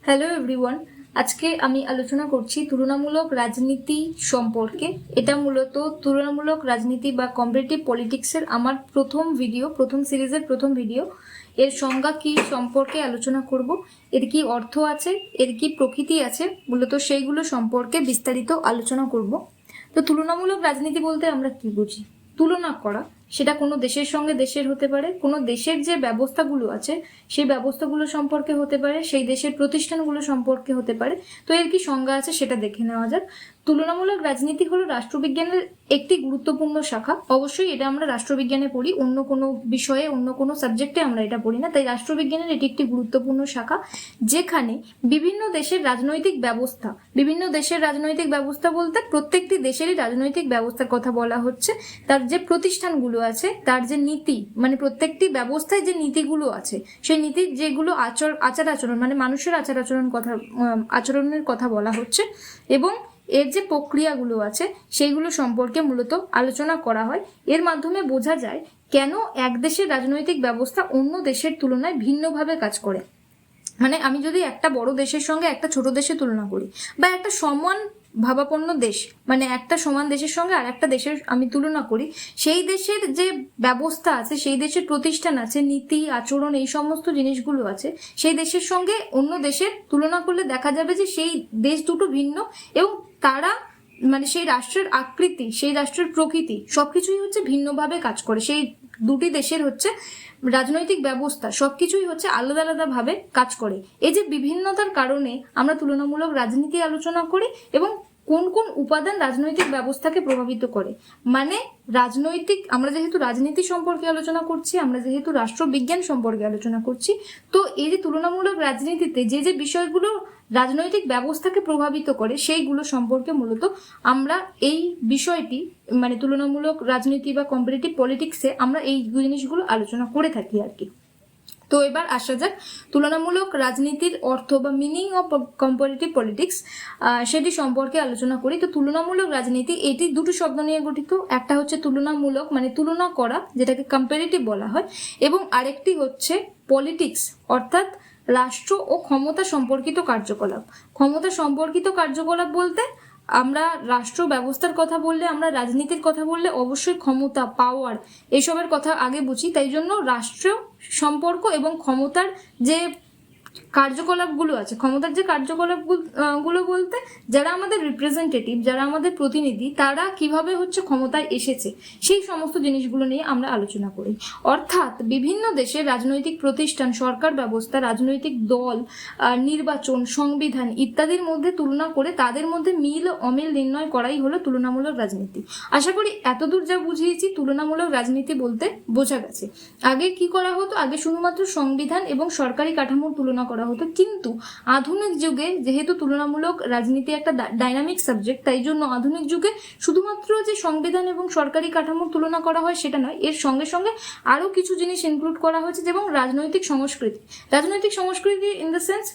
Hello everyone, আজকে আমি আলোচনা করছি তুলনামূলক রাজনীতি সম্পর্কে। এটা মূলত তুলনামূলক রাজনীতি বা কম্পারেটিভ পলিটিক্সের আমার প্রথম সিরিজের প্রথম ভিডিও। এর সংজ্ঞা কি সম্পর্কে আলোচনা করব, এর কি অর্থ আছে, এর কি প্রকৃতি আছে, মূলত সেইগুলো সম্পর্কে বিস্তারিত আলোচনা করব। তো তুলনামূলক রাজনীতি বলতে আমরা কি বুঝি? তুলনা করা, সেটা কোনো দেশের সঙ্গে দেশের হতে পারে, কোনো দেশের যে ব্যবস্থাগুলো আছে সেই ব্যবস্থাগুলো সম্পর্কে হতে পারে, সেই দেশের প্রতিষ্ঠানগুলো সম্পর্কে হতে পারে। তো এর কি সংজ্ঞা আছে সেটা দেখে নেওয়া যাক। তুলনামূলক রাজনীতি হলো রাষ্ট্রবিজ্ঞানের একটি গুরুত্বপূর্ণ শাখা। অবশ্যই এটা আমরা রাষ্ট্রবিজ্ঞানে পড়ি, অন্য কোনো বিষয়ে অন্য কোনো সাবজেক্টে আমরা এটা পড়ি না। তাই রাষ্ট্রবিজ্ঞানের এটি একটি গুরুত্বপূর্ণ শাখা, যেখানে বিভিন্ন দেশের রাজনৈতিক ব্যবস্থা বলতে প্রত্যেকটি দেশেরই রাজনৈতিক ব্যবস্থার কথা বলা হচ্ছে। তার যে প্রতিষ্ঠানগুলো আছে, তার যে নীতি, মানে প্রত্যেকটি ব্যবস্থায় যে নীতিগুলো আছে, সেই নীতির যেগুলো আচার আচরণ, মানে মানুষের আচরণের কথা বলা হচ্ছে, এবং এর যে প্রক্রিয়াগুলো আছে সেইগুলো সম্পর্কে মূলত আলোচনা করা হয়। এর মাধ্যমে বোঝা যায় কেন এক দেশের রাজনৈতিক ব্যবস্থা অন্য দেশের তুলনায় ভিন্নভাবে কাজ করে। মানে আমি যদি একটা বড় দেশের সঙ্গে একটা ছোট দেশের তুলনা করি, বা একটা সমান ভাবাপন্ন দেশ, মানে একটা সমান দেশের সঙ্গে আর একটা দেশের আমি তুলনা করি, সেই দেশের যে ব্যবস্থা আছে, সেই দেশের প্রতিষ্ঠান আছে, নীতি আচরণ, এই সমস্ত জিনিসগুলো আছে, সেই দেশের সঙ্গে অন্য দেশের তুলনা করলে দেখা যাবে যে সেই দেশ দুটো ভিন্ন, এবং তারা মানে সেই রাষ্ট্রের আকৃতি, সেই রাষ্ট্রের প্রকৃতি সবকিছুই হচ্ছে ভিন্নভাবে কাজ করে। সেই দুটি দেশের হচ্ছে রাজনৈতিক ব্যবস্থা সবকিছুই হচ্ছে আলাদা আলাদা ভাবে কাজ করে। এই যে বিভিন্নতার কারণে আমরা তুলনামূলক রাজনীতি আলোচনা করি, এবং কোন কোন উপাদান রাজনৈতিক ব্যবস্থাকে প্রভাবিত করে। মানে আমরা যেহেতু রাজনীতি সম্পর্কে আলোচনা করছি, আমরা যেহেতু রাষ্ট্রবিজ্ঞান সম্পর্কে আলোচনা করছি, তো এই যে তুলনামূলক রাজনীতিতে যে যে বিষয়গুলো রাজনৈতিক ব্যবস্থাকে প্রভাবিত করে সেইগুলো সম্পর্কে মূলত আমরা এই বিষয়টি, মানে তুলনামূলক রাজনীতি বা কম্পারেটিভ পলিটিক্সে আমরা এই জিনিসগুলো আলোচনা করে থাকি আর কি। তো এবার আসা যাক তুলনামূলক রাজনীতির অর্থ বা মিনিং অফ কম্পারেটিভ পলিটিক্স, সেটি সম্পর্কে আলোচনা করি। তো তুলনামূলক রাজনীতি এটি দুটো শব্দ নিয়ে গঠিত। একটা হচ্ছে তুলনামূলক, মানে তুলনা করা, যেটাকে কম্পারেটিভ বলা হয়, এবং আরেকটি হচ্ছে পলিটিক্স, অর্থাৎ রাষ্ট্র ও ক্ষমতা সম্পর্কিত কার্যকলাপ বলতে আমরা রাষ্ট্র ব্যবস্থার কথা বললে, আমরা রাজনীতির কথা বললে অবশ্যই ক্ষমতা, পাওয়ার, এসবের কথা আগে বুঝি। তাই জন্য রাষ্ট্র সম্পর্ক এবং ক্ষমতার যে কার্যকলাপগুলো আছে, ক্ষমতার যে কার্যকলাপগুলো বলতে যারা আমাদের রিপ্রেজেন্টেটিভ, যারা আমাদের প্রতিনিধি, তারা কিভাবে হচ্ছে ক্ষমতায় এসেছে, সেই সমস্ত জিনিসগুলো নিয়ে আমরা আলোচনা করি। অর্থাৎ বিভিন্ন দেশের রাজনৈতিক প্রতিষ্ঠান, সরকার ব্যবস্থা, রাজনৈতিক দল, নির্বাচন, সংবিধান ইত্যাদির মধ্যে তুলনা করে তাদের মধ্যে মিল ও অমিল নির্ণয় করাই হলো তুলনামূলক রাজনীতি। আশা করি এতদূর যা বুঝিয়েছি তুলনামূলক রাজনীতি বলতে বোঝা গেছে। আগে কি করা হতো? আগে শুধুমাত্র সংবিধান এবং সরকারি কাঠামোর তুলনা করা হতো, কিন্তু আধুনিক যুগে যেহেতু তুলনামূলক রাজনীতি একটা ডাইনামিক সাবজেক্ট, তাই জন্য আধুনিক যুগে শুধুমাত্র যে সংবিধান এবং সরকারি কাঠামোর তুলনা করা হয় সেটা নয়, এর সঙ্গে সঙ্গে আরো কিছু জিনিস ইনক্লুড করা হয়েছে, যেমন রাজনৈতিক সংস্কৃতি ইন দ্য সেন্স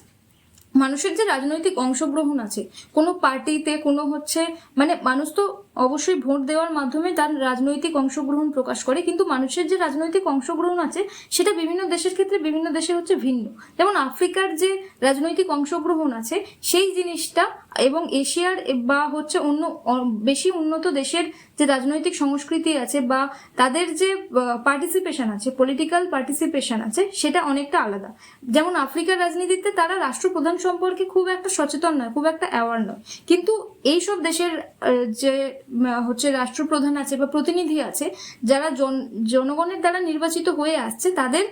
মানুষের যে রাজনৈতিক অংশগ্রহণ আছে কোনো পার্টিতে, কোনো হচ্ছে, মানে মানুষ তো অবশ্যই ভোট দেওয়ার মাধ্যমে তার রাজনৈতিক অংশগ্রহণ প্রকাশ করে, কিন্তু মানুষের যে রাজনৈতিক অংশগ্রহণ আছে সেটা বিভিন্ন দেশের ক্ষেত্রে বিভিন্ন দেশে হচ্ছে ভিন্ন। যেমন আফ্রিকার যে রাজনৈতিক অংশগ্রহণ আছে সেই জিনিসটা, এবং এশিয়ার বা হচ্ছে অন্য বেশি উন্নত দেশের যে রাজনৈতিক সংস্কৃতি আছে বা তাদের যে পার্টিসিপেশন আছে, পলিটিক্যাল পার্টিসিপেশন আছে, সেটা অনেকটা আলাদা। যেমন আফ্রিকার রাজনীতিতে তারা রাষ্ট্রপ্রধান সম্পর্কে খুব একটা সচেতন নয়, খুব একটা অ্যাওয়ার নয়, কিন্তু এইসব দেশের যে হচ্ছে রাষ্ট্রপ্রধান আছে বা প্রতিনিধি আছে, যারা জনগণের দ্বারা নির্বাচিত হয়ে আসছে, তাদের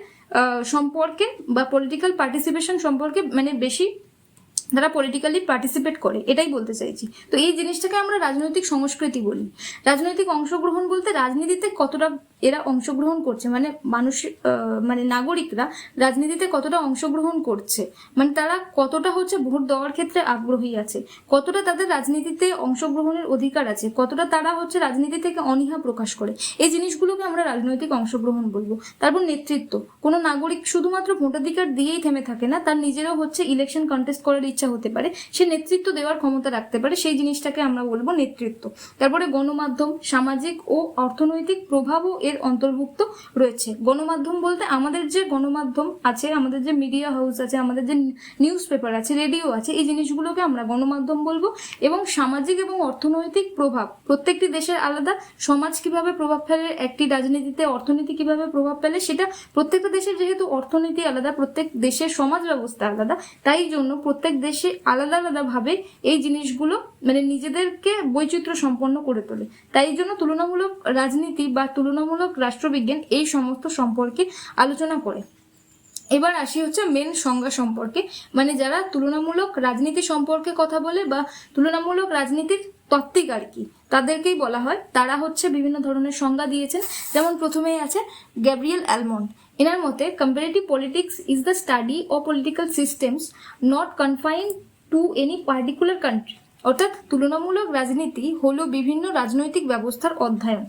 সম্পর্কে বা পলিটিক্যাল পার্টিসিপেশন সম্পর্কে মানে বেশি তারা পলিটিক্যালি পার্টিসিপেট করে, এটাই বলতে চাইছি। তো এই জিনিসটাকে আমরা রাজনৈতিক সংস্কৃতি বলি। রাজনৈতিক অংশগ্রহণ বলতে রাজনীতিতে কতটা এরা অংশগ্রহণ করছে, মানে মানুষ, মানে নাগরিকরা রাজনীতিতে কতটা অংশগ্রহণ করছে, মানে তারা কতটা হচ্ছে ভোট দেওয়ার ক্ষেত্রে আগ্রহী আছে, কতটা তাদের রাজনীতিতে অংশগ্রহণের অধিকার আছে, কতটা তারা হচ্ছে রাজনীতি থেকে অনীহা প্রকাশ করে, এই জিনিসগুলোকে আমরা রাজনৈতিক অংশগ্রহণ বলবো। তারপর নেতৃত্ব, কোনো নাগরিক শুধুমাত্র ভোটাধিকার দিয়েই থেমে থাকে না, তার নিজেরও হচ্ছে ইলেকশন কন্টেস্ট করার ইচ্ছা হতে পারে, সে নেতৃত্ব দেওয়ার ক্ষমতা রাখতে পারে, সেই জিনিসটাকে আমরা বলবো নেতৃত্ব। তারপরে গণমাধ্যম, সামাজিক ও অর্থনৈতিক প্রভাবও এর অন্তর্ভুক্ত রয়েছে। গণমাধ্যম বলতে আমাদের যে গণমাধ্যম আছে, আমাদের যে মিডিয়া হাউস আছে, আমাদের যে নিউজ পেপার আছে, রেডিও আছে, এই জিনিসগুলোকে আমরা গণমাধ্যম বলবো। এবং সামাজিক এবং অর্থনৈতিক প্রভাব, প্রত্যেকটি দেশের আলাদা, সমাজ কিভাবে প্রভাব ফেলে, একটি রাজনীতিতে অর্থনীতি কিভাবে প্রভাব ফেলে, সেটা প্রত্যেকটা দেশের যেহেতু অর্থনীতি আলাদা, প্রত্যেক দেশের সমাজ ব্যবস্থা আলাদা, তাই জন্য প্রত্যেক দেশে আলাদা আলাদা ভাবে এই জিনিসগুলো মানে নিজেদেরকে বৈচিত্র্য সম্পন্ন করে তোলে। তাই জন্য তুলনামূলক রাজনীতি বা তুলনামূলক রাষ্ট্রবিজ্ঞান এই সমস্ত সম্পর্কে আলোচনা করে। এবার আসি হচ্ছে মেন সংজ্ঞা সম্পর্কে, মানে যারা তুলনামূলক রাজনীতি সম্পর্কে কথা বলে বা তুলনামূলক রাজনীতির তত্ত্বিক আর কি, তাদেরকেই বলা হয়। তারা হচ্ছে বিভিন্ন ধরনের সংজ্ঞা দিয়েছেন। যেমন প্রথমেই আছে গ্যাব্রিয়েল অ্যালমন্ড। এনার মতে comparative politics is the study of political systems not confined to any particular country. অর্থাৎ তুলনামূলক রাজনীতি হলো বিভিন্ন রাজনৈতিক ব্যবস্থার অধ্যয়ন।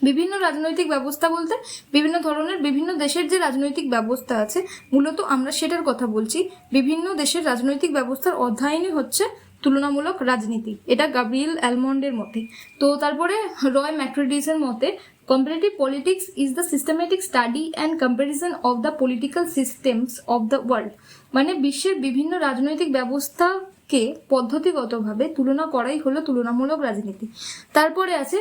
বিভিন্ন রাজনৈতিক ব্যবস্থা বলতে বিভিন্ন ধরনের বিভিন্ন দেশের যে রাজনৈতিক ব্যবস্থা আছে, মূলত আমরা সেটার কথা বলছি। বিভিন্ন দেশের রাজনৈতিক ব্যবস্থার অধ্যয়নই হচ্ছে তুলনামূলক রাজনীতি। এটা গ্যাব্রিয়েল অ্যালমন্ডের মতে। তো তারপরে রয় ম্যাক্রেডিসের মতে comparative politics is the systematic study and comparison of the political systems of the world. মানে বিশ্বের বিভিন্ন রাজনৈতিক ব্যবস্থাকে পদ্ধতিগতভাবে তুলনা করাই হলো তুলনামূলক রাজনীতি। তারপরে আছে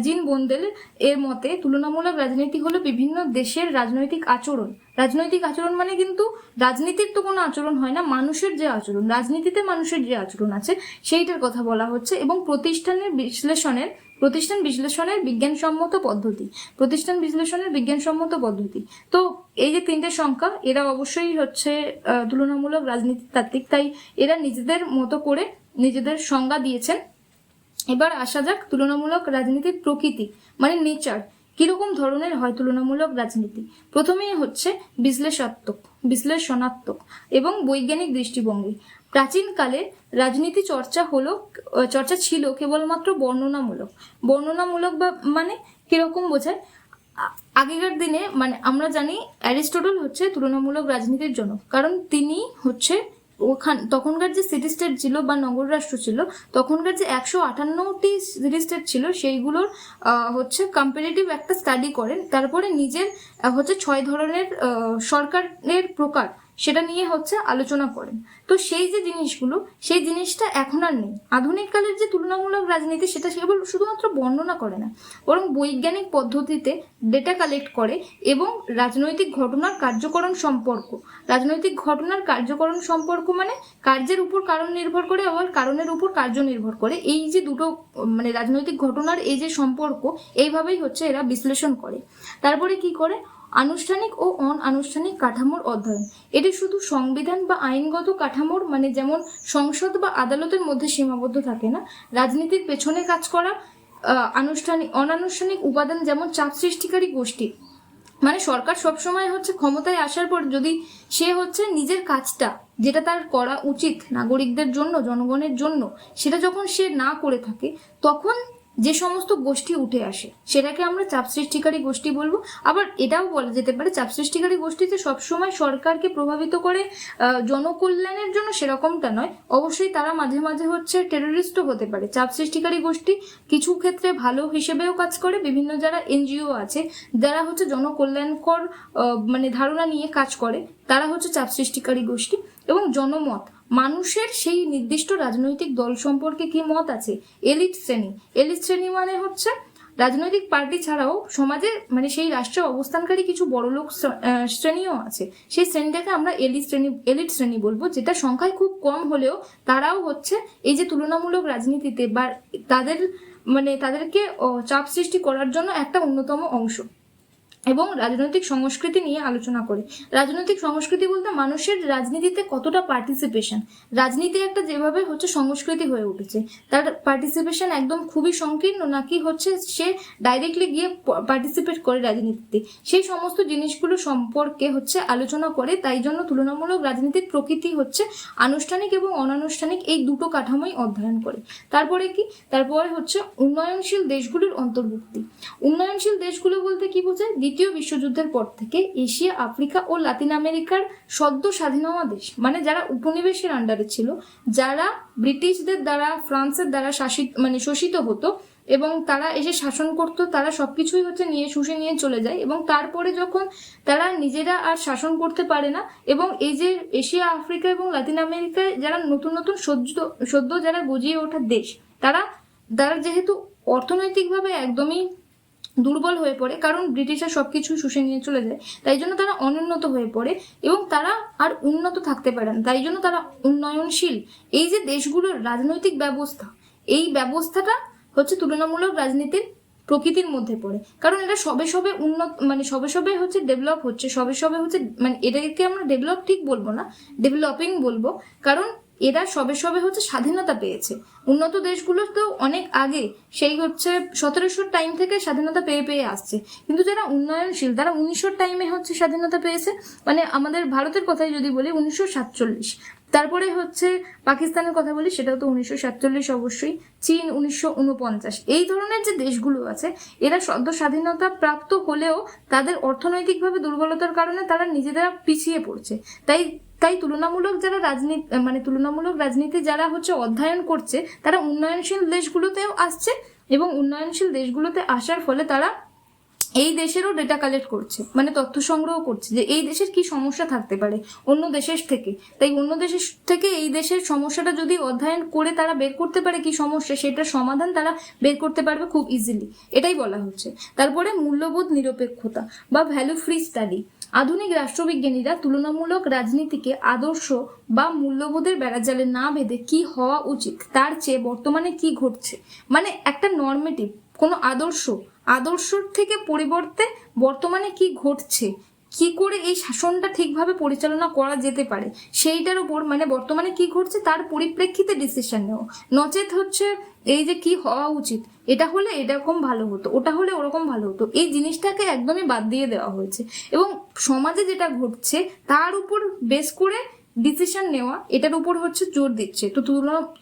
জিন বোন্দেল এর মতে তুলনামূলক রাজনীতি হলো বিভিন্ন দেশের রাজনৈতিক আচরণ। রাজনৈতিক আচরণ মানে কিন্তু রাজনীতির তো কোনো আচরণ হয় না, মানুষের যে আচরণ, রাজনীতিতে মানুষের যে আচরণ আছে সেইটার কথা বলা হচ্ছে। এবং প্রতিষ্ঠান বিশ্লেষণের বিজ্ঞানসম্মত পদ্ধতি। তো এই যে তিনটে সংখ্যা, এরা অবশ্যই হচ্ছে তুলনামূলক রাজনীতিতাত্ত্বিক, তাই এরা নিজেদের মতো করে নিজেদের সংজ্ঞা দিয়েছেন। এবার আসা যাক তুলনামূলক রাজনীতির প্রকৃতি মানে নেচার, কিরকম ধরনের হয় তুলনামূলক রাজনীতি। প্রথমেই হচ্ছে বিশ্লেষণাত্মক এবং বৈজ্ঞানিক দৃষ্টিভঙ্গি। প্রাচীনকালে রাজনীতি চর্চা ছিল কেবলমাত্র বর্ণনামূলক বা মানে কিরকম বোঝায়, আগেকার দিনে মানে আমরা জানি অ্যারিস্টটল হচ্ছে তুলনামূলক রাজনীতির জনক, কারণ তিনি হচ্ছে তখনকার যে সিটি স্টেট ছিল বা নগর রাষ্ট্র ছিল, তখনকার যে 158টি সিটি স্টেট ছিল সেইগুলোর হচ্ছে কম্পারেটিভ একটা স্টাডি করেন। তারপরে নিজের হচ্ছে 6 ধরনের সরকারের প্রকার সেটা নিয়ে হচ্ছে আলোচনা করেন। তো সেই যে জিনিসগুলো, সেই জিনিসটা এখন আর নেই। আধুনিক কালের যে তুলনামূলক রাজনীতি সেটা কেবল শুধুমাত্র বর্ণনা করে না, বরং বৈজ্ঞানিক পদ্ধতিতে ডেটা কালেক্ট করে এবং রাজনৈতিক ঘটনার কার্যকরণ সম্পর্ক মানে কার্যের উপর কারণ নির্ভর করে, আবার কারণের উপর কার্য নির্ভর করে। এই যে দুটো মানে রাজনৈতিক ঘটনার এই যে সম্পর্ক, এইভাবেই হচ্ছে এরা বিশ্লেষণ করে। তারপরে কি করে, আনুষ্ঠানিক ও অনানুষ্ঠানিক কাঠামোর অধ্যয়ন। এটি শুধু সংবিধান বা আইনগত কাঠামোর মানে যেমন সংসদ বা আদালতের মধ্যে সীমাবদ্ধ থাকে না। রাজনীতির পেছনে কাজ করা অনানুষ্ঠানিক উপাদান, যেমন চাপ সৃষ্টিকারী গোষ্ঠী, মানে সরকার সবসময় হচ্ছে ক্ষমতায় আসার পর যদি সে হচ্ছে নিজের কাজটা যেটা তার করা উচিত নাগরিকদের জন্য, জনগণের জন্য, সেটা যখন সে না করে থাকে, তখন যে সমস্ত গোষ্ঠী উঠে আসে সেটাকে আমরা চাপ সৃষ্টিকারী গোষ্ঠী বলবো। আবার এটাও বলা যেতে পারে চাপ সৃষ্টিকারী গোষ্ঠীতে সবসময় সরকারকে প্রভাবিত করে জনকল্যাণের জন্য সেরকমটা নয়, অবশ্যই তারা মাঝে মাঝে হচ্ছে টেররিস্টও হতে পারে। চাপ সৃষ্টিকারী গোষ্ঠী কিছু ক্ষেত্রে ভালো হিসেবেও কাজ করে। বিভিন্ন যারা এনজিও আছে যারা হচ্ছে জনকল্যাণকর মানে ধারণা নিয়ে কাজ করে, তারা হচ্ছে চাপ সৃষ্টিকারী গোষ্ঠী। এবং জনমত, মানুষের সেই নির্দিষ্ট রাজনৈতিক দল সম্পর্কে কি মত আছে। এলিট শ্রেণী মানে হচ্ছে রাজনৈতিক পার্টি ছাড়াও সমাজে মানে সেই রাষ্ট্রে অবস্থানকারী কিছু বড়লোক শ্রেণীও আছে, সেই শ্রেণীটাকে আমরা এলিট শ্রেণী বলবো, যেটা সংখ্যায় খুব কম হলেও তারাও হচ্ছে এই যে তুলনামূলক রাজনীতিতে বা তাদেরকে চাপ সৃষ্টি করার জন্য একটা অন্যতম অংশ। এবং রাজনৈতিক সংস্কৃতি নিয়ে আলোচনা করে। রাজনৈতিক সংস্কৃতি বলতে মানুষের রাজনীতিতে কতটা পার্টিসিপেশন, রাজনীতি একটা যেভাবে হচ্ছে সংস্কৃতি হয়ে উঠেছে, তার পার্টিসিপেশন একদম খুবই সংকীর্ণ নাকি হচ্ছে সে ডাইরেক্টলি গিয়ে পার্টিসিপেট করে রাজনীতিতে, সেই সমস্ত জিনিসগুলো সম্পর্কে হচ্ছে আলোচনা করে। তাই জন্য তুলনামূলক রাজনীতির প্রকৃতি হচ্ছে আনুষ্ঠানিক এবং অনানুষ্ঠানিক এই দুটো কাঠামোই অধ্যয়ন করে। তারপরে হচ্ছে উন্নয়নশীল দেশগুলির অন্তর্ভুক্তি। উন্নয়নশীল দেশগুলো বলতে কি বোঝায়, দ্বিতীয় বিশ্বযুদ্ধের পর থেকে এশিয়া, আফ্রিকা ও লাতিন আমেরিকার সদ্য স্বাধীন হওয়া দেশ, মানে যারা উপনিবেশের আন্ডারে ছিল, যারা ব্রিটিশদের দ্বারা, ফ্রান্সের দ্বারা শোষিত হতো, এবং তারা এসে শাসন করতো, তারা সবকিছুই হচ্ছে নিয়ে শুষে নিয়ে চলে যায়, এবং তারপরে যখন তারা নিজেরা আর শাসন করতে পারে না, এবং এই যে এশিয়া, আফ্রিকা এবং লাতিন আমেরিকায় যারা নতুন নতুন সদ্য যারা গজিয়ে ওঠা দেশ, তারা তারা যেহেতু অর্থনৈতিকভাবে একদমই দুর্বল হয়ে পড়ে, কারণ ব্রিটিশরা সবকিছু শুষে নিয়ে চলে যায়, তাই জন্য তারা অনুন্নত হয়ে পড়ে এবং তারা আর উন্নত থাকতে পারে না, তাই জন্য তারা উন্নয়নশীল এই যে দেশগুলোর রাজনৈতিক ব্যবস্থা, এই ব্যবস্থাটা হচ্ছে তুলনামূলক রাজনীতির প্রকৃতির মধ্যে পড়ে। কারণ এটা সবে সবে উন্নত, মানে সবে সবে হচ্ছে ডেভেলপ হচ্ছে, সবে সবে হচ্ছে, মানে এটাকে আমরা ডেভেলপ ঠিক বলবো না, ডেভেলপিং বলবো, কারণ এরা সবে সবে হচ্ছে স্বাধীনতা পেয়েছে। উন্নত দেশগুলো তো অনেক আগে, সেই হচ্ছে 1700 টাইম থেকে স্বাধীনতা পেয়ে পেয়ে আসছে, কিন্তু যারা উন্নয়নশীল তারা 1900 টাইমে হচ্ছে স্বাধীনতা পেয়েছে। মানে আমাদের ভারতের কথাই যদি বলি 1947, তারপরে হচ্ছে পাকিস্তানের কথা বলি সেটাও তো 1947 অবশ্যই, চীন 1949। এই ধরনের যে দেশগুলো আছে এরা সদ্য স্বাধীনতা প্রাপ্ত হলেও তাদের অর্থনৈতিকভাবে দুর্বলতার কারণে তারা নিজেরা পিছিয়ে পড়ছে। তাই তাই তুলনামূলক যারা তুলনামূলক রাজনীতি যারা হচ্ছে অধ্যয়ন করছে তারা উন্নয়নশীল দেশগুলোতেও আসছে, এবং উন্নয়নশীল দেশগুলোতে আসার ফলে তারা এই দেশেরও ডেটা কালেক্ট করছে, মানে তথ্য সংগ্রহ করছে যে এই দেশের কি সমস্যা থাকতে পারে অন্য দেশের থেকে। তাই অন্য দেশের থেকে এই দেশের সমস্যাটা যদি অধ্যয়ন করে তারা বের করতে পারে কি সমস্যা, সেটার সমাধান তারা বের করতে পারবে খুব ইজিলি, এটাই বলা হচ্ছে। তারপরে মূল্যবোধ নিরপেক্ষতা বা ভ্যালু ফ্রি স্টাডি। আধুনিক রাষ্ট্রবিজ্ঞানীরা তুলনামূলক রাজনীতিকে আদর্শ বা মূল্যবোধের বেড়াজালে না বেঁধে কি হওয়া উচিত তার চেয়ে বর্তমানে কি ঘটছে, মানে একটা নর্মেটিভ কোনো আদর্শর থেকে পরিবর্তে বর্তমানে কি ঘটছে, কি করে এই শাসনটা ঠিকভাবে পরিচালনা করা যেতে পারে সেইটার উপর, মানে বর্তমানে কি ঘটছে তার পরিপ্রেক্ষিতে ডিসিশন নেওয়া। নচেত হচ্ছে এই যে কি হওয়া উচিত, এটা হলে এরকম ভালো হতো, ওটা হলে ওরকম ভালো হতো, এই জিনিসটাকে একদমই বাদ দিয়ে দেওয়া হয়েছে, এবং সমাজে যেটা ঘটছে তার উপর বেস করে ডিসিশন নেওয়া, এটার উপর হচ্ছে জোর দিচ্ছে। তো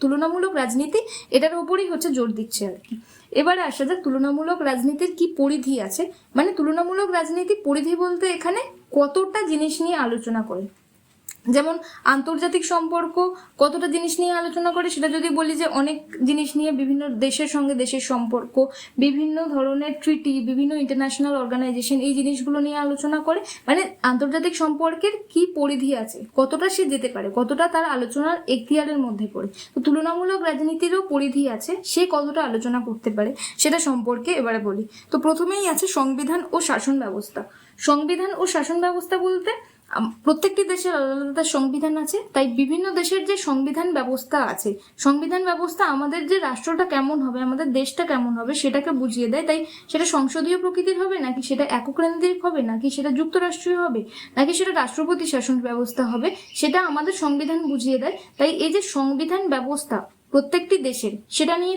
তুলনামূলক রাজনীতি এটার উপরই হচ্ছে জোর দিচ্ছে আর কি। এবারে আসা যাক তুলনামূলক রাজনীতির কি পরিধি আছে। মানে তুলনামূলক রাজনীতি পরিধি বলতে এখানে কতটা জিনিস নিয়ে আলোচনা করে, যেমন আন্তর্জাতিক সম্পর্ক কতটা জিনিস নিয়ে আলোচনা করে সেটা যদি বলি যে অনেক জিনিস নিয়ে, বিভিন্ন দেশের সঙ্গে দেশের সম্পর্ক, বিভিন্ন ধরনের ট্রিটি, বিভিন্ন ইন্টারন্যাশনাল অর্গানাইজেশন, এই জিনিসগুলো নিয়ে আলোচনা করে। মানে আন্তর্জাতিক সম্পর্কের কি পরিধি আছে, কতটা সে যেতে পারে, কতটা তার আলোচনার এখতিয়ারের মধ্যে পড়ে। তো তুলনামূলক রাজনীতিরও পরিধি আছে, সে কতটা আলোচনা করতে পারে সেটা সম্পর্কে এবারে বলি। তো প্রথমেই আছে সংবিধান ও শাসন ব্যবস্থা। সংবিধান ও শাসন ব্যবস্থা বলতে প্রত্যেকটি দেশের আলাদা আলাদা সংবিধান আছে, তাই বিভিন্ন দেশের যে সংবিধান ব্যবস্থা আছে, সংবিধান ব্যবস্থা আমাদের যে রাষ্ট্রটা কেমন হবে, আমাদের দেশটা কেমন হবে সেটাকে বুঝিয়ে দেয়। তাই সেটা সংসদীয় প্রকৃতির হবে, নাকি সেটা এককেন্দ্রিক হবে, নাকি সেটা যুক্তরাষ্ট্রীয় হবে, নাকি সেটা রাষ্ট্রপতি শাসন ব্যবস্থা হবে, সেটা আমাদের সংবিধান বুঝিয়ে দেয়। তাই এই যে সংবিধান ব্যবস্থা প্রত্যেকটি দেশের, সেটা নিয়ে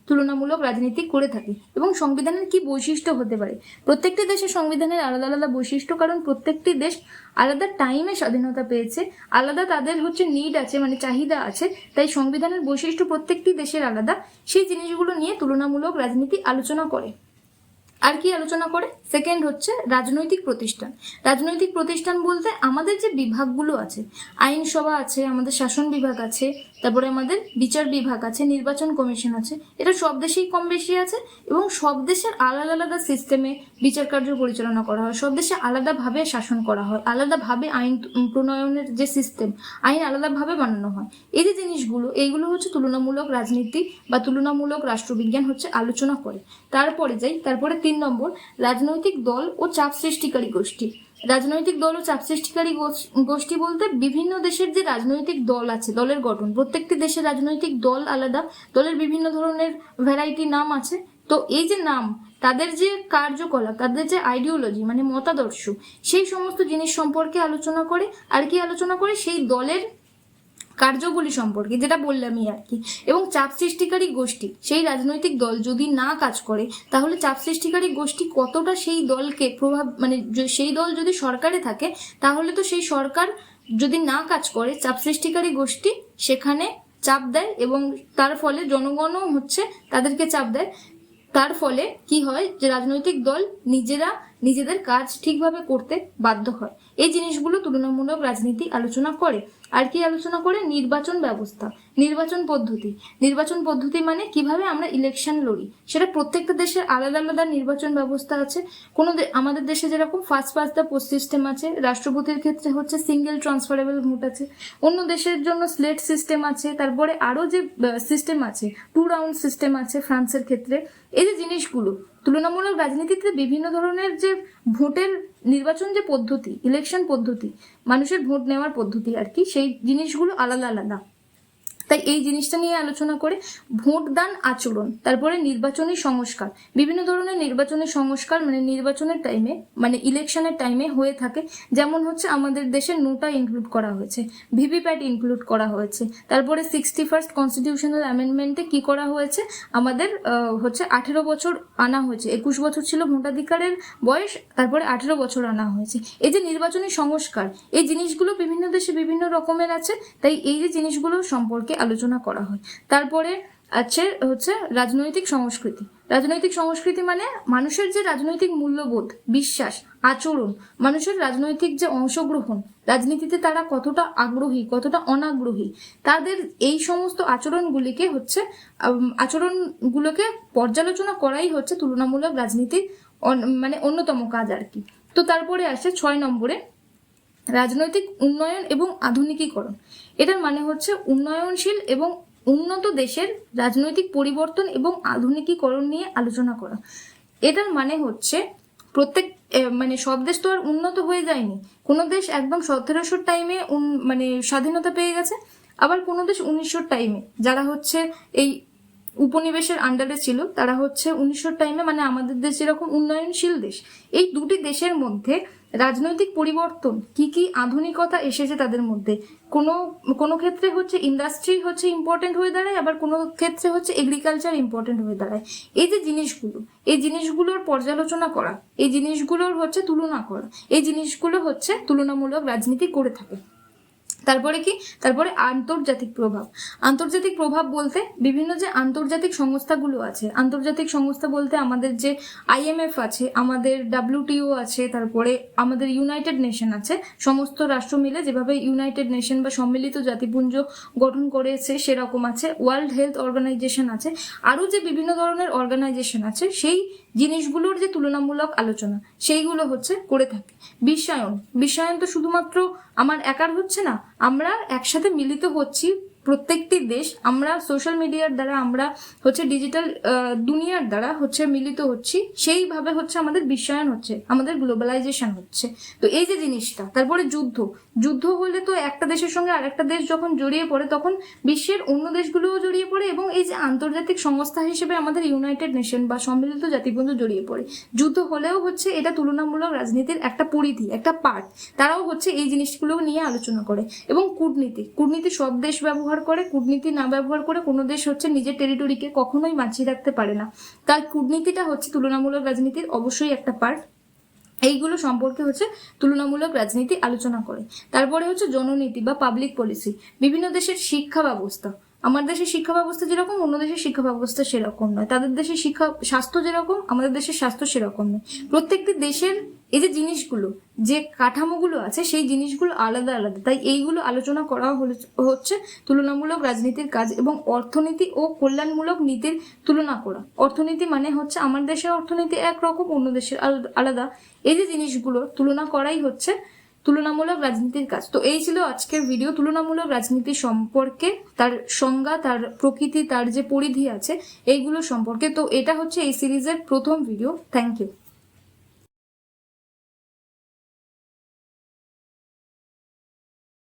তুলনামূলক রাজনীতি করে থাকে। এবং সংবিধানের কি বৈশিষ্ট্য হতে পারে, প্রত্যেকটি দেশের সংবিধানের আলাদা আলাদা বৈশিষ্ট্য, কারণ প্রত্যেকটি দেশ আলাদা টাইমে স্বাধীনতা পেয়েছে, আলাদা তাদের হচ্ছে নিড আছে, মানে চাহিদা আছে, তাই সংবিধানের বৈশিষ্ট্য প্রত্যেকটি দেশের আলাদা। সেই জিনিসগুলো নিয়ে তুলনামূলক রাজনীতি আলোচনা করে। আর কি আলোচনা করে, সেকেন্ড হচ্ছে রাজনৈতিক প্রতিষ্ঠান। রাজনৈতিক প্রতিষ্ঠান বলতে আমাদের যে বিভাগগুলো আছে, আইনসভা আছে, আমাদের শাসন বিভাগ আছে, তারপরে আমাদের বিচার বিভাগ আছে, নির্বাচন কমিশন আছে, এটা সব দেশেই কম বেশি আছে, এবং সব দেশের আলাদা আলাদা সিস্টেমে বিচার কার্য পরিচালনা করা হয়, সব দেশে আলাদাভাবে শাসন করা হয়, আলাদাভাবে আইন প্রণয়নের যে সিস্টেম, আইন আলাদাভাবে বানানো হয়। এই যে জিনিসগুলো, এইগুলো হচ্ছে তুলনামূলক রাজনীতি বা তুলনামূলক রাষ্ট্রবিজ্ঞান হচ্ছে আলোচনা করে। তারপরে 3 নম্বর রাজনৈতিক দল ও চাপ সৃষ্টিকারী গোষ্ঠী। রাজনৈতিক দল ও চাপ সৃষ্টিকারী গোষ্ঠী বলতে বিভিন্ন দেশের যে রাজনৈতিক দল আছে, দলের গঠন, প্রত্যেকটি দেশের রাজনৈতিক দল আলাদা, দলের বিভিন্ন ধরনের ভ্যারাইটি নাম আছে। তো এই যে নাম, তাদের যে কার্যকলাপ, তাদের যে আইডিওলজি মানে মতাদর্শ, সেই সমস্ত জিনিস সম্পর্কে আলোচনা করে। আর কি আলোচনা করে, সেই দলের কার্যগুলি সম্পর্কে, যেটা বললামই আর কি। এবং চাপ সৃষ্টিকারী গোষ্ঠী, সেই রাজনৈতিক দল যদি না কাজ করে তাহলে চাপ সৃষ্টিকারী গোষ্ঠী কতটা সেই দলকে প্রভাব, মানে সেই দল যদি সরকারে থাকে তাহলে তো সেই সরকার যদি না কাজ করে, চাপ সৃষ্টিকারী গোষ্ঠী সেখানে চাপ দেয়, এবং তার ফলে জনগণও হচ্ছে তাদেরকে চাপ দেয়। তার ফলে কি হয়, যে রাজনৈতিক দল নিজেরা নিজেদের কাজ ঠিকভাবে করতে বাধ্য হয়। এই জিনিসগুলো তুলনামূলক রাজনীতি আলোচনা করে। আর কি আলোচনা করে? নির্বাচন ব্যবস্থা, নির্বাচন পদ্ধতি। নির্বাচন পদ্ধতি মানে কিভাবে আমরা ইলেকশন লড়ি, সেটা প্রত্যেকটা দেশের আলাদা আলাদা নির্বাচন ব্যবস্থা আছে। আমাদের দেশে যেরকম first past the post system আছে, রাষ্ট্রপতির ক্ষেত্রে হচ্ছে সিঙ্গেল ট্রান্সফারেবল ভোট আছে, অন্য দেশের জন্য স্লেট সিস্টেম আছে, তারপরে আরো যে সিস্টেম আছে 2 রাউন্ড সিস্টেম আছে ফ্রান্সের ক্ষেত্রে। এই যে জিনিসগুলো তুলনামূলক রাজনীতিতে বিভিন্ন ধরনের যে ভোটের নির্বাচন যে পদ্ধতি, ইলেকশন পদ্ধতি, মানুষের ভোট নেওয়ার পদ্ধতি আর কি, সেই জিনিসগুলো আলাদা আলাদা। তাই এই জিনিসটা নিয়ে আলোচনা করে ভোটদান আচরণ, তারপরে নির্বাচনী সংস্কার, বিভিন্ন ধরনের নির্বাচনী সংস্কার মানে নির্বাচনের টাইমে মানে ইলেকশনের টাইমে হয়ে থাকে। যেমন হচ্ছে আমাদের দেশে নোটা ইনক্লুড করা হয়েছে, ভিভিপ্যাট ইনক্লুড করা হয়েছে, তারপরে 61st কনস্টিটিউশনাল অ্যামেন্ডমেন্টে কি করা হয়েছে, আমাদের হচ্ছে 18 বছর আনা হয়েছে, 21 বছর ছিল ভোটাধিকারের বয়স, তারপরে 18 বছর আনা হয়েছে। এই যে নির্বাচনী সংস্কার, এই জিনিসগুলো বিভিন্ন দেশে বিভিন্ন রকমের আছে, তাই এই যে জিনিসগুলো সম্পর্কে আলোচনা করা হয়। তারপরে আছে হচ্ছে রাজনৈতিক সংস্কৃতি। রাজনৈতিক সংস্কৃতি মানে মানুষের যে রাজনৈতিক মূল্যবোধ, বিশ্বাস, আচরণ, মানুষের রাজনৈতিক যে অংশগ্রহণ, রাজনীতিতে তারা কতটা আগ্রহী কতটা অনাগ্রহী, তাদের এই সমস্ত আচরণগুলোকে পর্যালোচনা করাই হচ্ছে তুলনামূলক রাজনীতির মানে অন্যতম কাজ আর কি। তো তারপরে আসে 6 নম্বরে রাজনৈতিক উন্নয়ন এবং আধুনিকীকরণ। এটার মানে হচ্ছে উন্নয়নশীল এবং উন্নত দেশের রাজনৈতিক পরিবর্তন এবং আধুনিকীকরণ নিয়ে আলোচনা করা। এটার মানে হচ্ছে প্রত্যেক মানে সব দেশ তো আর উন্নত হয়ে যায়নি। কোনো দেশ একদম 1700 টাইমে মানে স্বাধীনতা পেয়ে গেছে, আবার কোনো দেশ 1900 টাইমে, যারা হচ্ছে এই উপনিবেশের আন্ডারে ছিল তারা হচ্ছে 1900 টাইমে, মানে আমাদের দেশ যেরকম উন্নয়নশীল দেশ। এই দুটি দেশের মধ্যে রাজনৈতিক পরিবর্তন কি কি আধুনিকতা এসেছে তাদের মধ্যে, কোনো ক্ষেত্রে হচ্ছে ইন্ডাস্ট্রি হচ্ছে ইম্পর্টেন্ট হয়ে দাঁড়ায়, আবার কোনো ক্ষেত্রে হচ্ছে এগ্রিকালচার ইম্পর্টেন্ট হয়ে দাঁড়ায়। এই যে জিনিসগুলো, এই জিনিসগুলোর পর্যালোচনা করা, এই জিনিসগুলোর হচ্ছে তুলনা করা, এই জিনিসগুলো হচ্ছে তুলনামূলক রাজনীতি করে থাকে। তারপরে কি? তারপরে আন্তর্জাতিক প্রভাব। আন্তর্জাতিক প্রভাব বলতে বিভিন্ন যে আন্তর্জাতিক সংস্থাগুলো আছে, আন্তর্জাতিক সংস্থা বলতে আমাদের যে IMF আছে, আমাদের WTO আছে, তারপরে আমাদের ইউনাইটেড নেশন আছে, সমস্ত রাষ্ট্র মিলে যেভাবে ইউনাইটেড নেশন বা সম্মিলিত জাতিপুঞ্জ গঠন করেছে সেরকম আছে, ওয়ার্ল্ড হেলথ অর্গানাইজেশন আছে, আরও যে বিভিন্ন ধরনের অর্গানাইজেশন আছে, সেই জিনিসগুলোর যে তুলনামূলক আলোচনা সেইগুলো হচ্ছে করে থাকে। বিশ্বায়ন তো শুধুমাত্র আমার একার হচ্ছে না, আমরা একসাথে মিলিত হচ্ছি, প্রত্যেকটি দেশ আমরা সোশ্যাল মিডিয়ার দ্বারা, আমরা হচ্ছে ডিজিটাল দুনিয়ার দ্বারা হচ্ছে মিলিত হচ্ছি, সেইভাবে হচ্ছে আমাদের বিশ্বায়ন হচ্ছে, আমাদের গ্লোবালাইজেশন হচ্ছে। তো এই যে জিনিসটা, তারপরে যুদ্ধ হলে তো একটা দেশের সঙ্গে আরেকটা দেশ যখন জড়িয়ে পড়ে তখন বিশ্বের অন্য দেশগুলোও জড়িয়ে পড়ে, এবং এই যে আন্তর্জাতিক সংস্থা হিসেবে আমাদের ইউনাইটেড নেশন বা সম্মিলিত জাতিপুঞ্জ জড়িয়ে পড়ে। যুদ্ধ হলেও হচ্ছে এটা তুলনামূলক রাজনীতির একটা পরিধি, একটা পার্ট, তারাও হচ্ছে এই জিনিসগুলো নিয়ে আলোচনা করে। এবং কূটনীতি সব দেশ ব্যবহার করে, কূটনীতি না ব্যবহার করে কোনো দেশ হচ্ছে নিজের টেরিটরিকে কখনোই বাঁচিয়ে রাখতে পারে না। তাই কূটনীতিটা হচ্ছে তুলনামূলক রাজনীতির অবশ্যই একটা পার্ট। এইগুলো সম্পর্কে হচ্ছে তুলনামূলক রাজনীতি আলোচনা করে। তারপরে হচ্ছে জননীতি বা পাবলিক পলিসি। বিভিন্ন দেশের শিক্ষা ব্যবস্থা, আমার দেশের শিক্ষা ব্যবস্থা যেরকম অন্য দেশের শিক্ষা ব্যবস্থা সেরকম নয়, তাদের দেশের স্বাস্থ্য যেরকম আমাদের দেশের স্বাস্থ্য সেরকম নয়। প্রত্যেকটি দেশের এই যে জিনিসগুলো, যে কাঠামোগুলো আছে, সেই জিনিসগুলো আলাদা আলাদা। তাই এইগুলো আলোচনা করা হচ্ছে তুলনামূলক রাজনীতির কাজ। এবং অর্থনীতি ও কল্যাণমূলক নীতির তুলনা করা। অর্থনীতি মানে হচ্ছে আমার দেশের অর্থনীতি একরকম, অন্য দেশের আলাদা। এই যে জিনিসগুলো তুলনা করাই হচ্ছে তুলনামূলক রাজনীতির কাজ। তো এই ছিল আজকের ভিডিও, তুলনামূলক রাজনীতি সম্পর্কে, তার সংজ্ঞা, তার প্রকৃতি, তার যে পরিধি আছে, এইগুলো সম্পর্কে। তো এটা হচ্ছে এই সিরিজের প্রথম ভিডিও। Thank you.